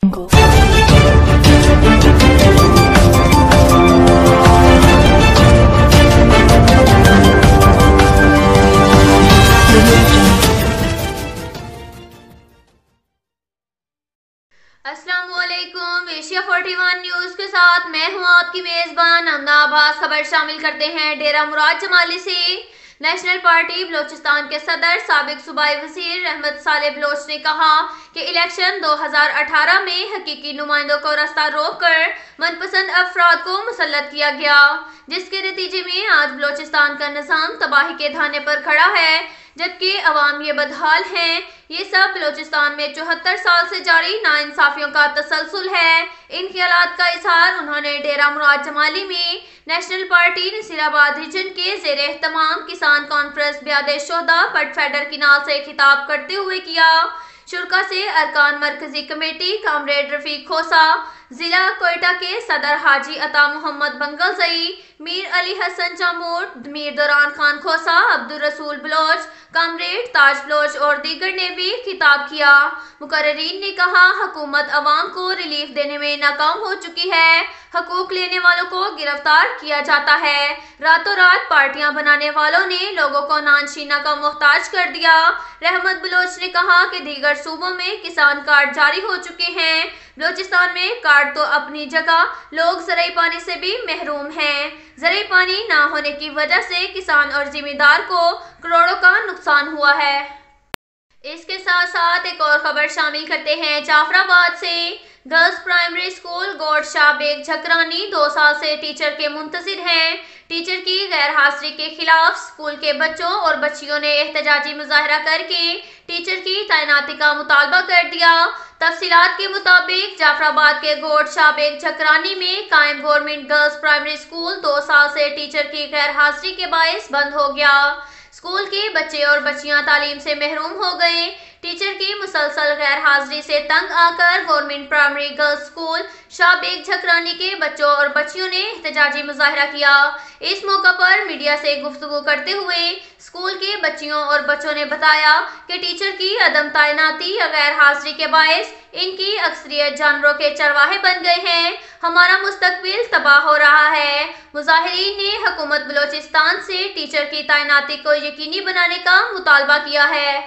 السلام علیکم، Asia 41 news کے ساتھ میں ہوں آپ کی میزبان امنا عباس۔ خبر شامل کرتے ہیں ڈیرہ مراد جمالی سے۔ نیشنل پارٹی بلوچستان کے صدر سابق صوبائی وزیر رحمت صالح بلوچ نے کہا کہ الیکشن 2018 میں حقیقی نمائندوں کو راستہ روک کر من پسند افراد کو مسلط کیا گیا، جس کے نتیجے میں آج بلوچستان کا نظام تباہی کے دھانے پر کھڑا ہے، جبکہ عوام یہ بدحال ہیں۔ یہ سب بلوچستان میں 74 سال سے جاری ناانصافیوں کا تسلسل ہے۔ ان خیالات کا اظہار انہوں نے ڈیرہ مراد جمالی میں نیشنل پارٹی نصیر آباد ریجن کے زیر اہتمام کسان کانفرنس بیاد شہداء پٹ فیڈر کنال سے خطاب کرتے ہوئے کیا۔ شرکا سے ارکان مرکزی کمیٹی کامریڈ رفیق کھوسا، ضلع کوئٹہ کے صدر حاجی عطا محمد بنگل زئی، میر علی حسن جامور، میر دوران خان کھوسا، عبدالرسول بلوچ، کامریڈ تاج بلوچ اور دیگر نے بھی خطاب کیا۔ مقررین نے کہا حکومت عوام کو ریلیف دینے میں ناکام ہو چکی ہے، حقوق لینے والوں کو گرفتار کیا جاتا ہے، راتوں رات پارٹیاں بنانے والوں نے لوگوں کو نانشینہ کا محتاج کر دیا۔ رحمت بلوچ نے کہا کہ دیگر صوبوں میں کسان کارڈ جاری ہو چکے ہیں، بلوچستان میں کارڈ تو اپنی جگہ، لوگ زرعی پانی سے بھی محروم ہیں۔ زرعی پانی نہ ہونے کی وجہ سے کسان اور زمیندار کو کروڑوں کا نقصان ہوا ہے۔ اس کے ساتھ ساتھ ایک اور خبر شامل کرتے ہیں جعفر آباد سے۔ گرلز پرائمری اسکول گوڈ شاہ بیگ جھکرانی 2 سال سے ٹیچر کے منتظر ہیں۔ ٹیچر کی غیر حاضری کے خلاف اسکول کے بچوں اور بچیوں نے احتجاجی مظاہرہ کر کے ٹیچر کی تعیناتی کا مطالبہ کر دیا۔ تفصیلات کے مطابق جعفر آباد کے گوڈ شاہ بیگ جھکرانی میں قائم گورنمنٹ گرلز پرائمری اسکول 2 سال سے ٹیچر کی غیر حاضری کے باعث بند ہو گیا۔ اسکول کے بچے اور بچیاں تعلیم سے محروم ہو گئے۔ ٹیچر کی مسلسل غیر حاضری سے تنگ آ کر گورنمنٹ پرائمری گرلز اسکول شاہ بیگ جھکرانی کے بچوں اور بچیوں نے احتجاجی مظاہرہ کیا۔ اس موقع پر میڈیا سے گفتگو کرتے ہوئے اسکول کے بچیوں اور بچوں نے بتایا کہ ٹیچر کی عدم تعیناتی یا غیر حاضری کے باعث ان کی اکثریت جانوروں کے چرواہے بن گئے ہیں، ہمارا مستقبل تباہ ہو رہا ہے۔ مظاہرین نے حکومت بلوچستان سے ٹیچر کی تعیناتی کو یقینی بنانے کا مطالبہ کیا ہے۔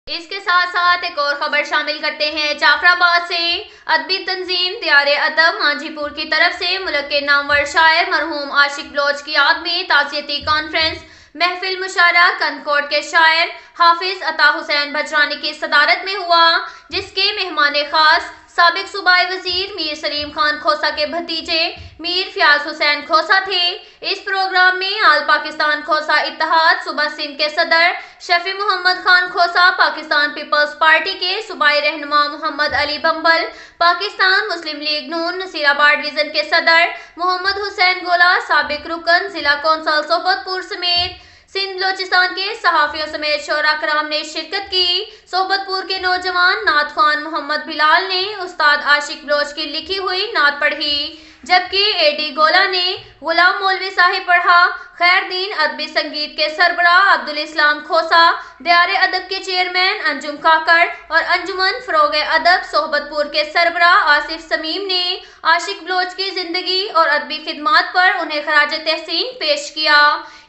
اس کے ساتھ ساتھ ایک اور خبر شامل کرتے ہیں جعفر آباد سے۔ ادبی تنظیم دیار ادب مانجھی پور کی طرف سے ملک کے نامور شاعر مرحوم عاشق بلوچ کی یاد میں تعزیتی کانفرنس محفل مشاعرہ کنکوٹ کے شاعر حافظ عطا حسین بجرانی کی صدارت میں ہوا، جس کے مہمان خاص سابق صوبائی وزیر میر سلیم خان کھوسا کے بھتیجے میر فیاض حسین کھوسا تھے۔ اس پروگرام میں آل پاکستان کھوسا اتحاد صوبہ سندھ کے صدر شفیع محمد خان کھوسا، پاکستان پیپلز پارٹی کے صوبائی رہنما محمد علی بمبل، پاکستان مسلم لیگ نون نصیر آباد ڈویژن کے صدر محمد حسین گولا، سابق رکن ضلع کونسل صحبت پور سمیت سندھ بلوچستان کے صحافیوں سمیت شعراء کرام نے شرکت کی۔ صحبت پور کے نوجوان نعت خوان محمد بلال نے استاد عاشق بلوچ کی لکھی ہوئی نعت پڑھی، جبکہ اے ڈی گولا نے غلام مولوی صاحب پڑھا۔ خیر دین ادبی سنگیت کے سربراہ عبدالاسلام کھوسا، دیار ادب کے چیئرمین انجم کاکڑ اور انجمن فروغ ادب صحبت پور کے سربراہ آصف سمیم نے عاشق بلوچ کی زندگی اور ادبی خدمات پر انہیں خراج تحسین پیش کیا۔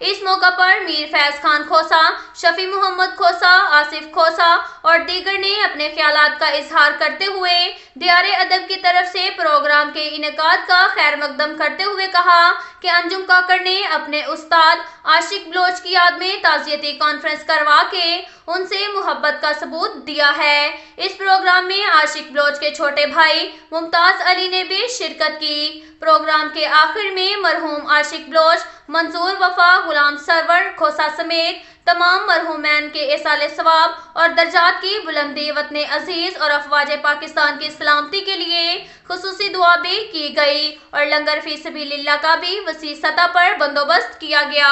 اس موقع پر میر فیض خان کھوسا، شفیع محمد کھوسا، آصف کھوسا اور دیگر نے اپنے خیالات کا اظہار کرتے ہوئے دیار ادب کی طرف سے پروگرام کے انعقاد کا خیر مقدم کرتے ہوئے کہا کہ انجم کاکڑ نے اپنے استاد عاشق بلوچ کی یاد میں تعزیتی کانفرنس کروا کے ان سے محبت کا ثبوت دیا ہے۔ اس پروگرام میں عاشق بلوچ کے چھوٹے بھائی ممتاز علی نے بھی شرکت کی۔ پروگرام کے آخر میں مرحوم عاشق بلوچ، منظور وفا، غلام سرور کھوسا سمیت تمام مرحومین کے ایصال ثواب اور درجات کی بلندی، وطن عزیز اور افواج پاکستان کی سلامتی کے لیے خصوصی دعا بھی کی گئی اور لنگر فی سبیل اللہ کا بھی وسیع سطح پر بندوبست کیا گیا۔